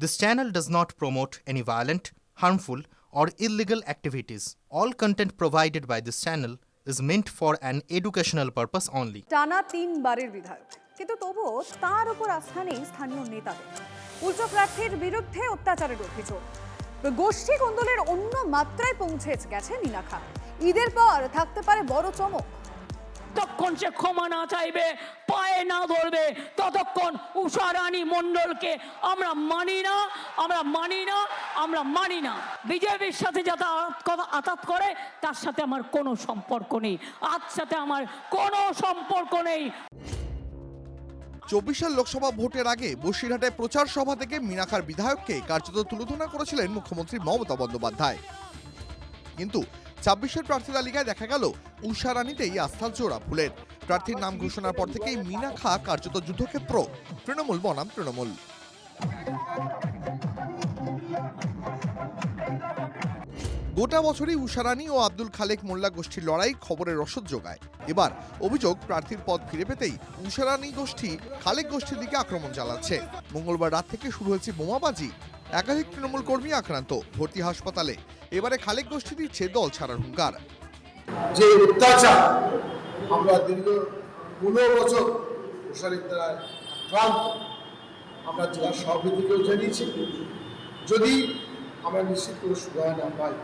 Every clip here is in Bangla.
This channel does not promote any violent, harmful, or illegal activities. All content provided by this channel is meant for an educational purpose only. টানা 3 বারের বিধায়ক, কিন্তু তবুও তার উপর আস্থা নেই স্থানীয় নেতাদের। উল্টো প্রার্থীর বিরুদ্ধে অত্যাচারের অভিযোগ। গোষ্ঠী কোন্দলের অন্য মাত্রায় পৌঁছে গেছে মীনাখা। ঈদের পর থাকতে পারে বড় চমক। ততক্ষণ সে ক্ষমা না চাইবে, পায়ে না ধরবে, ততক্ষণ উষা রানী মণ্ডলকে আমরা মানি না, আমরা মানি না, আমরা মানি না। বিজেপির সাথে যাতে আঘাত করে তার সাথে আমার কোনো সম্পর্ক নেই, আজ সাথে আমার কোনো সম্পর্ক নেই। 24 সাল লোকসভা ভোটের আগে বসিরহাটে প্রচার সভা থেকে মীনাখার বিধায়ককে কার্যত তুলোধনা করেছিলেন মুখ্যমন্ত্রী মমতা বন্দ্যোপাধ্যায়। কিন্তু 26-এর প্রার্থী তালিকায় দেখা গেল উষা রানীতেই আস্থার জোড়া ফুলের। প্রার্থীর নাম ঘোষণার পর থেকেই মীনাখা কার্যত যুদ্ধক্ষেত্র, তৃণমূল বনাম তৃণমূল। গোটা বছরই উষা রানী ও আব্দুল খালেক মোল্লা গোষ্ঠীর লড়াই খবরের রসদ যোগায়। এবার অভিযোগ, প্রার্থীর পদ ফিরে পেতেই উষা রানী গোষ্ঠী খালেক গোষ্ঠীর দিকে আক্রমণ চালাচ্ছে। মঙ্গলবার রাত থেকে শুরু হয়েছে বোমাবাজি, একাধিক তৃণমূল কর্মী আক্রান্ত, ভর্তি হাসপাতালে। এবারে খালেক গোষ্ঠী দিচ্ছে দল ছাড়ার হুঙ্কার। যে অত্যাচার আমরা দীর্ঘ 15 বছর প্রসারিত আক্রান্ত, আমরা জেলা সভাপতিকেও জানিয়েছি। যদি আমরা নিশ্চিত করে সুরাহা না পাই,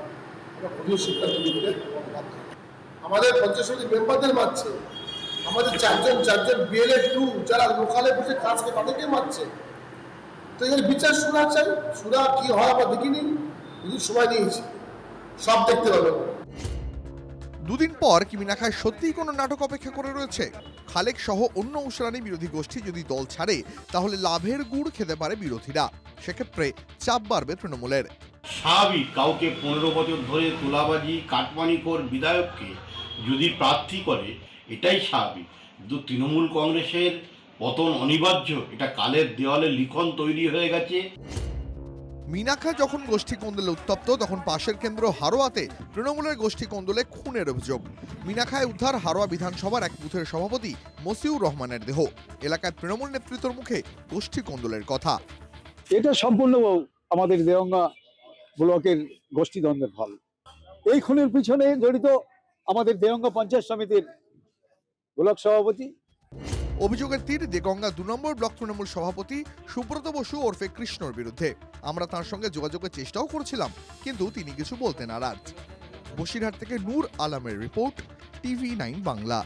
আমরা কঠিন সিদ্ধান্ত নিতে বাধ্য। আমাদের পঞ্চায়েত সমিতি মেম্বারদের মারছে, আমাদের চারজন বিএলএ 2 যারা লোকালে বসে কাজ করে তাদেরকে মারছে। তো এর বিচার সুরা চাই, সুরা কি হয় আমরা দেখিনি, যদি সময় নিয়েছি সব দেখতে পাবেন। দুদিন পর কি মীনাখায় সত্যিই কোনো নাটক অপেক্ষা করে রয়েছে? খালেক সহ অন্য উষা রানী বিরোধী গোষ্ঠী যদি দল ছাড়ে, তাহলে লাভের গুড় খেতে পারে বিরোধীরা। সেক্ষেত্রে চাপ বাড়বে তৃণমূলের। স্বাভাবিক, কাউকে 15 বছর ধরে তোলাবাজি কাটমানিকর বিধায়ককে যদি প্রার্থী করে, এটাই স্বাভাবিক। কিন্তু তৃণমূল কংগ্রেসের পতন অনিবার্য, এটা কালের দেওয়ালে লিখন তৈরি হয়ে গেছে। মীনাখা যখন গোষ্ঠী কোন্দলে উত্তপ্ত, তখন পাশের কেন্দ্র হারোয়াতে তৃণমূলের গোষ্ঠী কোন্দলে খুনের অভিযোগ। মীনাখায় উদ্ধার হারোয়া বিধানসভার এক বুথের সভাপতি মসিউর রহমানের দেহ। এলাকায় তৃণমূল নেতৃত্বের মুখে গোষ্ঠী কোন্দলের কথা। এটা সম্পূর্ণ আমাদের দেওঙ্গা ব্লকের গোষ্ঠীদ্বন্দ্বের ফল। এই খুনের পিছনে জড়িত আমাদের দেওঙ্গা পঞ্চায়েত সমিতির ব্লক সভাপতি। অভিযোগের তীর দেগঙ্গা 2 নম্বর ব্লক তৃণমূল সভাপতি সুব্রত বসু ওরফে কৃষ্ণর বিরুদ্ধে। আমরা তার সঙ্গে যোগাযোগের চেষ্টাও করেছিলাম, কিন্তু তিনি কিছু বলতে নারাজ। বসিরহাট থেকে নূর আলমের রিপোর্ট, TV9 বাংলা।